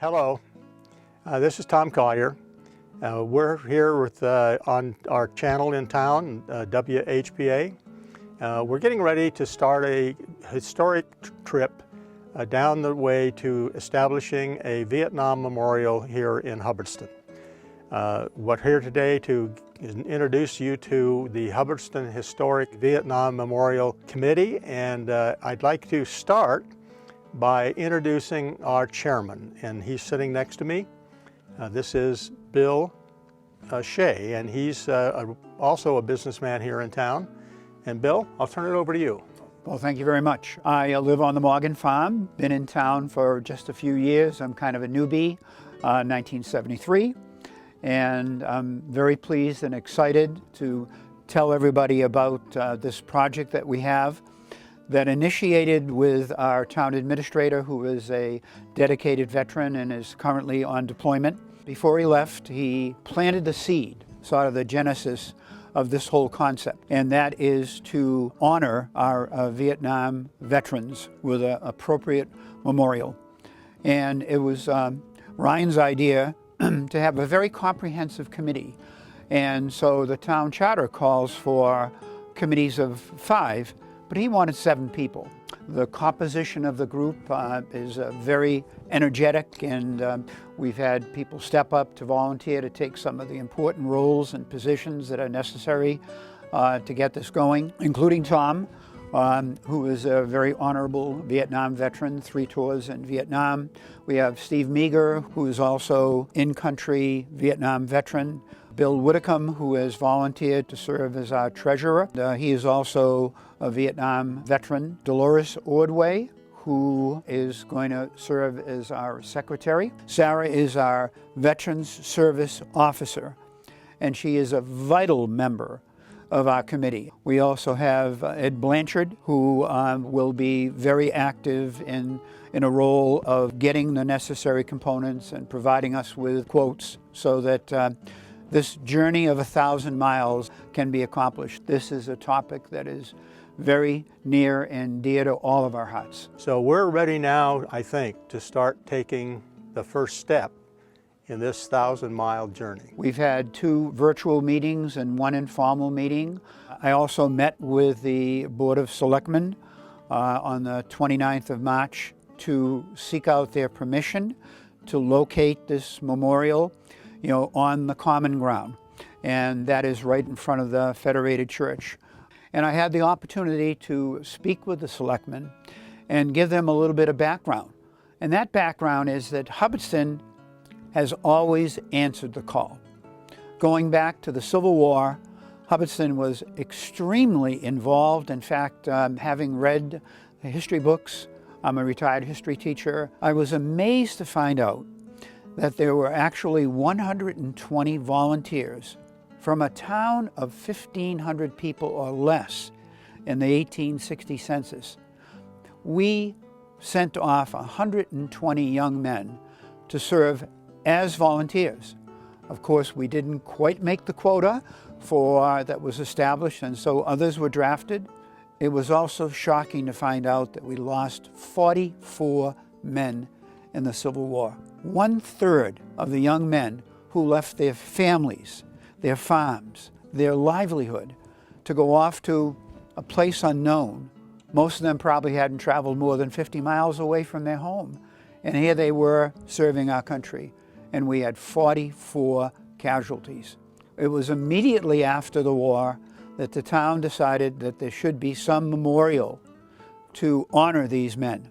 Hello, this is Tom Collier. We're here with, on our channel in town, WHPA. We're getting ready to start a historic trip down the way to establishing a Vietnam memorial here in Hubbardston. We're here today to introduce you to the Hubbardston Historic Vietnam Memorial Committee, and I'd like to start by introducing our chairman, and he's sitting next to me. This is Bill Shea, and he's also a businessman here in town. And Bill, I'll turn it over to you. Well, thank you very much. I live on the Morgan Farm, been in town for just a few years. I'm kind of a newbie, 1973, and I'm very pleased and excited to tell everybody about this project that we have that initiated with our town administrator, who is a dedicated veteran and is currently on deployment. Before he left, he planted the seed, sort of the genesis of this whole concept, and that is to honor our Vietnam veterans with an appropriate memorial. And it was Ryan's idea to have a very comprehensive committee. And so the town charter calls for committees of 5, but he wanted 7 people. The composition of the group is very energetic, and we've had people step up to volunteer to take some of the important roles and positions that are necessary to get this going, including Tom, who is a very honorable Vietnam veteran, 3 tours in Vietnam. We have Steve Meager, who is also in-country Vietnam veteran. Bill Whitcomb, who has volunteered to serve as our treasurer. He is also a Vietnam veteran. Dolores Ordway, who is going to serve as our secretary. Sarah is our Veterans Service Officer, and she is a vital member of our committee. We also have Ed Blanchard, who will be very active in a role of getting the necessary components and providing us with quotes so that this journey of 1,000 miles can be accomplished. This is a topic that is very near and dear to all of our hearts. So we're ready now, I think, to start taking the first step in this 1,000-mile journey. We've had 2 virtual meetings and 1 informal meeting. I also met with the Board of Selectmen on the 29th of March to seek out their permission to locate this memorial, on the common ground, and that is right in front of the Federated Church. And I had the opportunity to speak with the selectmen and give them a little bit of background. And that background is that Hubbardston has always answered the call. Going back to the Civil War, Hubbardston was extremely involved. In fact, having read the history books, I'm a retired history teacher, I was amazed to find out that there were actually 120 volunteers from a town of 1,500 people or less in the 1860 census. We sent off 120 young men to serve as volunteers. Of course, we didn't quite make the quota that was established, and so others were drafted. It was also shocking to find out that we lost 44 men in the Civil War. 1/3 of the young men who left their families, their farms, their livelihood to go off to a place unknown. Most of them probably hadn't traveled more than 50 miles away from their home. And here they were serving our country. And we had 44 casualties. It was immediately after the war that the town decided that there should be some memorial to honor these men.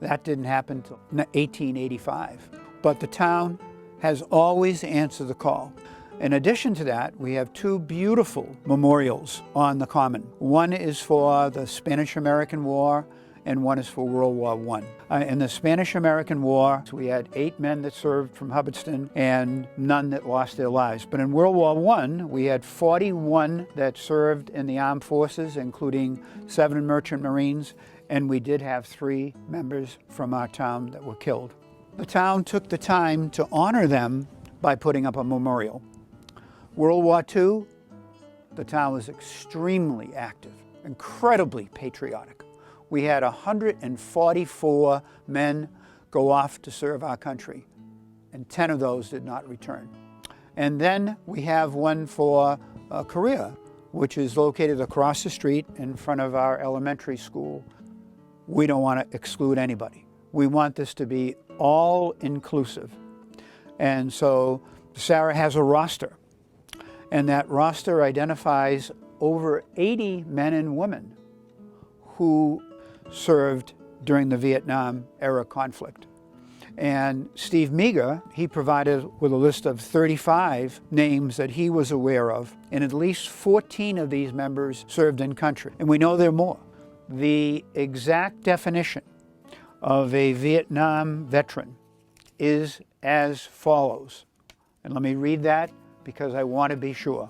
That didn't happen until 1885. But the town has always answered the call. In addition to that, we have 2 beautiful memorials on the common. One is for the Spanish-American War, and one is for World War I. In the Spanish-American War, we had 8 men that served from Hubbardston and none that lost their lives. But in World War I, we had 41 that served in the armed forces, including 7 merchant marines, and we did have 3 members from our town that were killed. The town took the time to honor them by putting up a memorial. World War II, the town was extremely active, incredibly patriotic. We had 144 men go off to serve our country, and 10 of those did not return. And then we have one for Korea, which is located across the street in front of our elementary school. We don't want to exclude anybody. We want this to be all inclusive. And so Sarah has a roster, and that roster identifies over 80 men and women who served during the Vietnam era conflict. And Steve Meager, he provided with a list of 35 names that he was aware of, and at least 14 of these members served in country. And we know there are more. The exact definition of a Vietnam veteran is as follows. And let me read that because I want to be sure.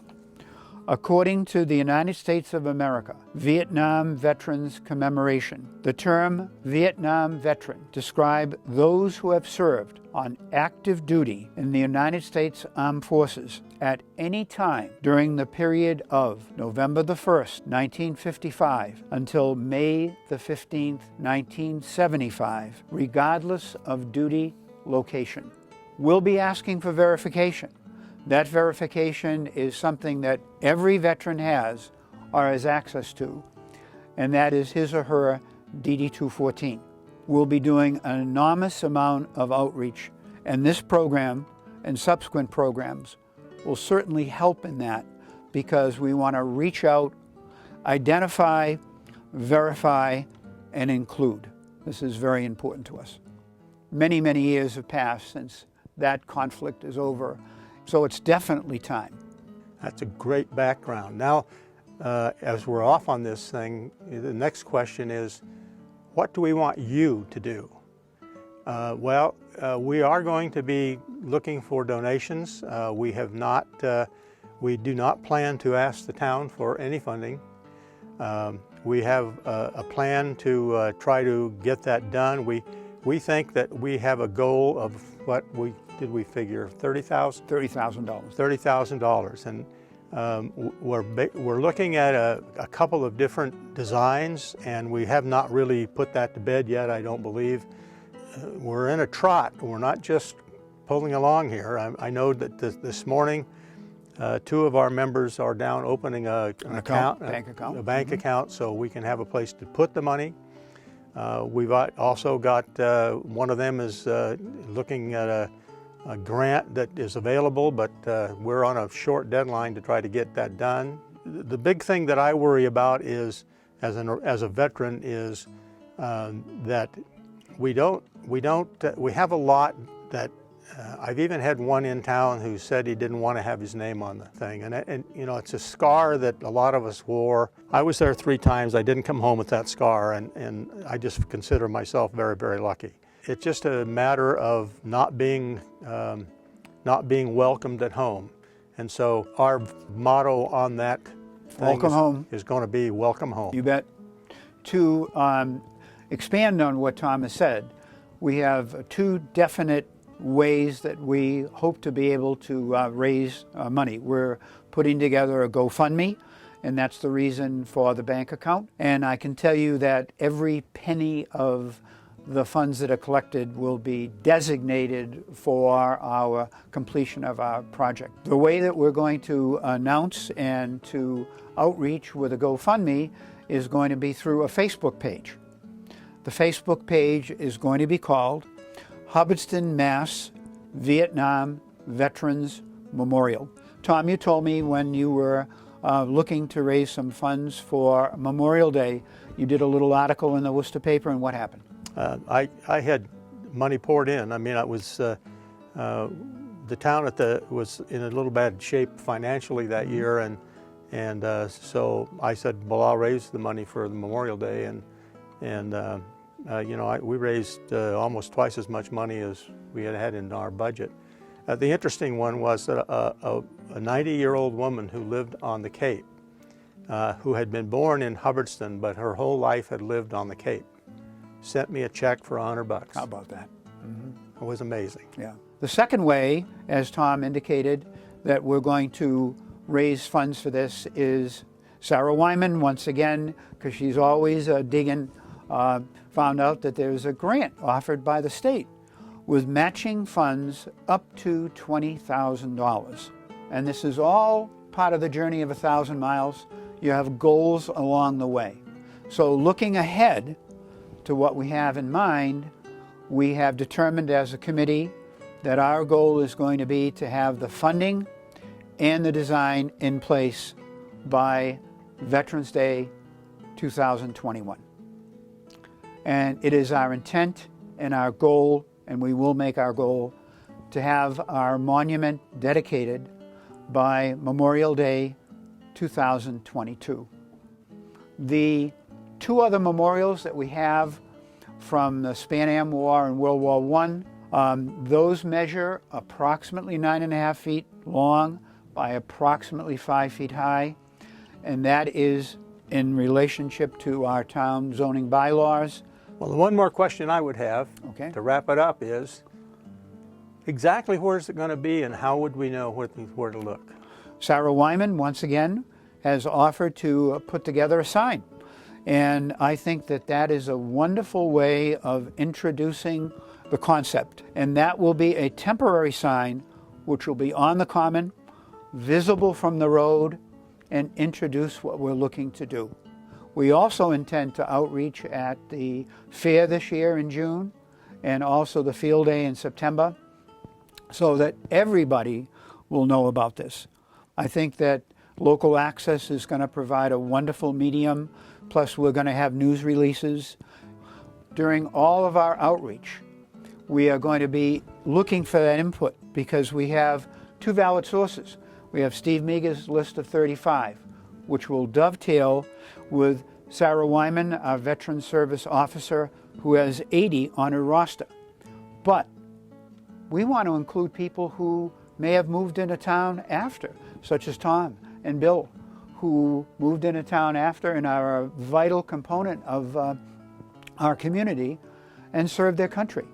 According to the United States of America, Vietnam Veterans Commemoration, the term Vietnam veteran describes those who have served on active duty in the United States Armed Forces at any time during the period of November the 1st, 1955 until May the 15th, 1975, regardless of duty location. We'll be asking for verification. That verification is something that every veteran has or has access to, and that is his or her DD-214. We'll be doing an enormous amount of outreach, and this program and subsequent programs will certainly help in that, because we want to reach out, identify, verify, and include. This is very important to us. Many, many years have passed since that conflict is over. So it's definitely time. That's a great background. Now, as we're off on this thing, the next question is, what do we want you to do? We are going to be looking for donations. We do not plan to ask the town for any funding. We have a plan to try to get that done. We think that we have a goal of what did we figure? $30,000? $30,000. $30,000, and we're looking at a couple of different designs, and we have not really put that to bed yet, I don't believe. We're in a trot. We're not just pulling along here. I know that this morning, 2 of our members are down opening an account, a bank account, so we can have a place to put the money. We've also got, one of them is looking at a grant that is available, but we're on a short deadline to try to get that done. The big thing that I worry about is, as a veteran, is that we have a lot that I've even had one in town who said he didn't want to have his name on the thing, and you know, it's a scar that a lot of us wore. I was there 3 times. I didn't come home with that scar, and I just consider myself very, very lucky. It's just a matter of not being welcomed at home, and so our motto on that thing is going to be welcome home. You bet. To expand on what Tom has said, we have 2 definite ways that we hope to be able to raise money. We're putting together a GoFundMe, and that's the reason for the bank account. And I can tell you that every penny of the funds that are collected will be designated for our completion of our project. The way that we're going to announce and to outreach with a GoFundMe is going to be through a Facebook page. The Facebook page is going to be called Hubbardston, Mass. Vietnam Veterans Memorial. Tom, you told me when you were looking to raise some funds for Memorial Day, you did a little article in the Worcester paper, and what happened? I had money poured in. I mean, it was the town was in a little bad shape financially that year, and so I said, well, I'll raise the money for the Memorial Day, and you know, we raised almost twice as much money as we had in our budget. The interesting one was that a 90-year-old woman who lived on the Cape, who had been born in Hubbardston, but her whole life had lived on the Cape, sent me a check for $100. How about that? It was amazing. Yeah. The second way, as Tom indicated, that we're going to raise funds for this is Sarah Wyman, once again, because she's always digging found out that there's a grant offered by the state with matching funds up to $20,000. And this is all part of the journey of 1,000 miles. You have goals along the way. So looking ahead to what we have in mind, we have determined as a committee that our goal is going to be to have the funding and the design in place by Veterans Day 2021. And it is our intent and our goal, and we will make our goal, to have our monument dedicated by Memorial Day 2022. The two other memorials that we have from the Pan Am War and World War I, those measure approximately 9.5 feet long by approximately 5 feet high, and that is in relationship to our town zoning bylaws. Well, the one more question I would have to wrap it up is, exactly where is it going to be and how would we know where to look? Sarah Wyman, once again, has offered to put together a sign. And I think that that is a wonderful way of introducing the concept. And that will be a temporary sign which will be on the common, visible from the road, and introduce what we're looking to do. We also intend to outreach at the fair this year in June and also the field day in September so that everybody will know about this. I think that local access is going to provide a wonderful medium, plus we're going to have news releases. During all of our outreach, we are going to be looking for that input because we have two valid sources. We have Steve Meager's list of 35, which will dovetail with Sarah Wyman, our Veteran Service Officer, who has 80 on her roster. But we want to include people who may have moved into town after, such as Tom and Bill, who moved into town after and are a vital component of our community and serve their country.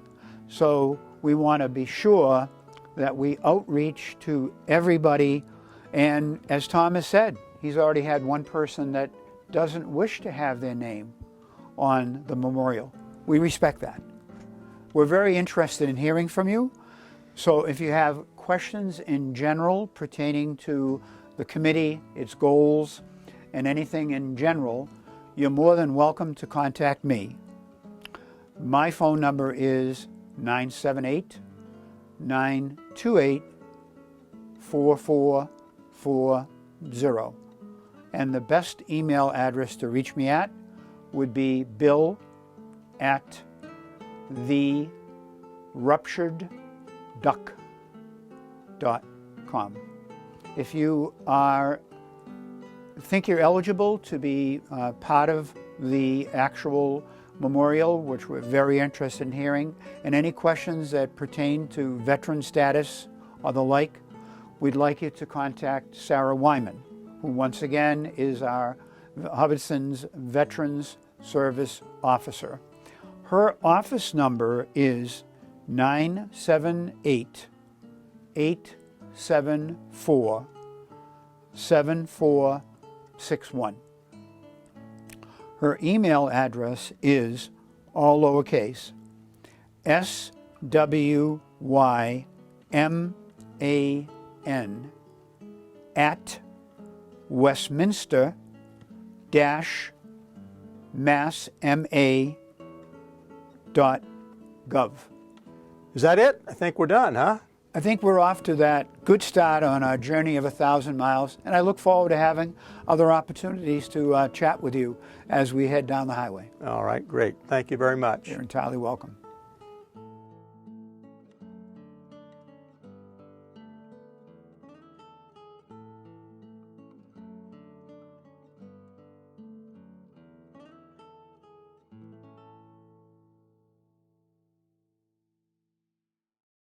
So we want to be sure that we outreach to everybody. And as Tom has said, he's already had one person that doesn't wish to have their name on the memorial. We respect that. We're very interested in hearing from you. So if you have questions in general pertaining to the committee, its goals, and anything in general, you're more than welcome to contact me. My phone number is 978-928-4440. And the best email address to reach me at would be bill@therupturedduck.com. If you think you're eligible to be part of the actual memorial, which we're very interested in hearing, and any questions that pertain to veteran status or the like, we'd like you to contact Sarah Wyman, who once again is our Hubbardston's Veterans Service Officer. Her office number is 978-874-7461. Her email address is, all lowercase, swyn@westminster-massma.gov. Is that it? I think we're done, huh? I think we're off to that good start on our journey of 1,000 miles, and I look forward to having other opportunities to chat with you as we head down the highway. All right, great. Thank you very much. You're entirely welcome.